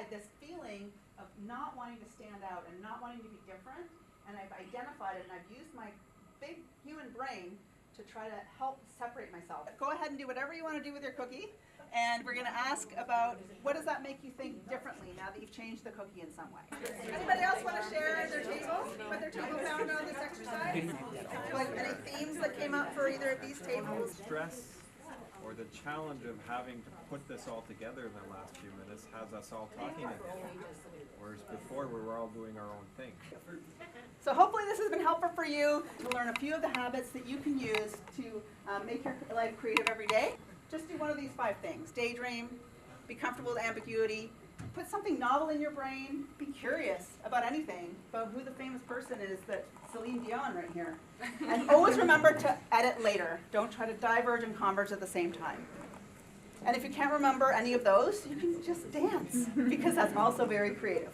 identified this feeling of not wanting to stand out and not wanting to be different, and I've identified it, and I've used my big human brain to try to help separate myself. Go ahead and do whatever you want to do with your cookie, and we're going to ask about what does that make you think differently now that you've changed the cookie in some way. Anybody else want to share their table, what their table found on this exercise? Like any themes that came up for either of these tables? Stress or the challenge of having to put this all together in the last few minutes has us all talking again, whereas before we were all doing our own thing. So hopefully this has been helpful for you to learn a few of the habits that you can use to make your life creative every day. Just do one of these 5 things. Daydream, be comfortable with ambiguity, put something novel in your brain, be curious about anything, about who the famous person is that Celine Dion right here. And always remember to edit later. Don't try to diverge and converge at the same time. And if you can't remember any of those, you can just dance, because that's also very creative.